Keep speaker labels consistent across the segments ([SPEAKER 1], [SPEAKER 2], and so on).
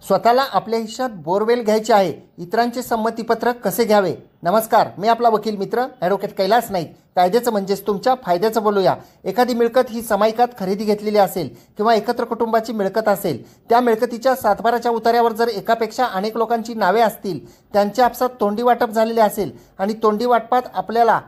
[SPEAKER 1] स्वतःला आपल्या हिश्श्यात बोरवेल घ्यायचे आहे, इतरांचे संमतीपत्र कसे घ्यावे? नमस्कार, मी आपला वकील मित्र ॲडव्होकेट कैलास नाईक. कायद्याचं म्हणजेच तुमच्या फायद्याचं बोलूया. एखादी मिळकत ही समायकात खरेदी घेतलेली असेल किंवा एकत्र कुटुंबाची मिळकत असेल, त्या मिळकतीच्या सातबाराच्या उतार्यावर जर एकापेक्षा अनेक लोकांची नावे असतील, त्यांच्या आपसात तोंडी वाटप झालेले असेल आणि तोंडी वाटपात आपल्याला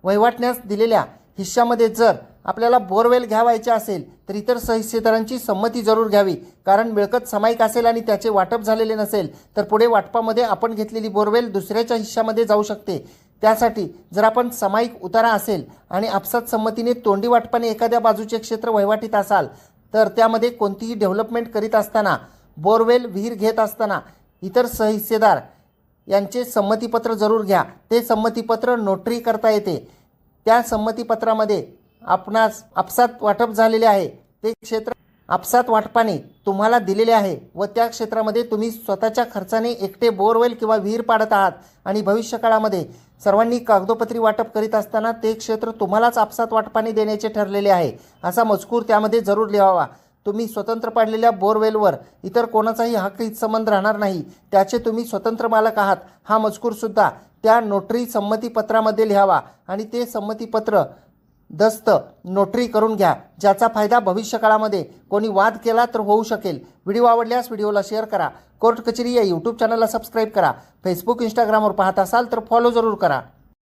[SPEAKER 1] वहिवाटण्यास दिलेल्या हिश्श्यामध्ये जर आपल्याला बोरवेल घ्यावायचे असेल तर इतर सहिस्सेदारांची संमती जरूर घ्यावी. कारण मिळकत समायिक असेल आणि त्याचे वाटप झालेले नसेल तर पुढे वाटपामध्ये आपण घेतलेली बोरवेल दुसऱ्याच्या हिश्श्यामध्ये जाऊ शकते. त्यासाठी जर आपण समायिक उतारा असेल आणि आपसात संमतीने तोंडी वाटपाने एखाद्या बाजूचे क्षेत्र वहिवाटीत असाल तर त्यामध्ये कोणतीही डेव्हलपमेंट करीत असताना, बोरवेल विहीर घेत असताना इतर सहिस्सेदार यांचे संमतीपत्र जरूर घ्या. ते संमतीपत्र नोटरी करता येते. त्या संमतीपत्रामध्ये आपणास आपसात वाटप झालेले आहे ते क्षेत्र आपसात वाटपाने तुम्हाला दिलेले आहे व त्या क्षेत्रामध्ये तुम्ही स्वतःच्या खर्चाने एकटे बोरवेल किंवा विहीर पाडत आहात आणि भविष्यकाळामध्ये सर्वांनी कागदोपत्री वाटप करीत असताना ते क्षेत्र तुम्हालाच आपसात वाटपाने देण्याचे ठरलेले आहे, असा मजकूर त्यामध्ये जरूर लिहावा. तुम्ही स्वतंत्र पाडलेल्या बोरवेलवर इतर कोणाचाही हक्क हितसंबंध राहणार नाही, त्याचे तुम्ही स्वतंत्र मालक आहात, हा मजकूरसुद्धा त्या नोटरी संमतीपत्रामध्ये लिहावा आणि ते संमतीपत्र दस्त नोटरी करून घ्या, ज्याचा फायदा भविष्यकाळामध्ये कोणी वाद केला तर होऊ शकेल. व्हिडिओ आवडल्यास व्हिडिओला शेअर करा. कोर्ट कचेरी या यूट्यूब चॅनलला सबस्क्राईब करा. फेसबुक इंस्टाग्रामवर पाहत असाल तर फॉलो जरूर करा.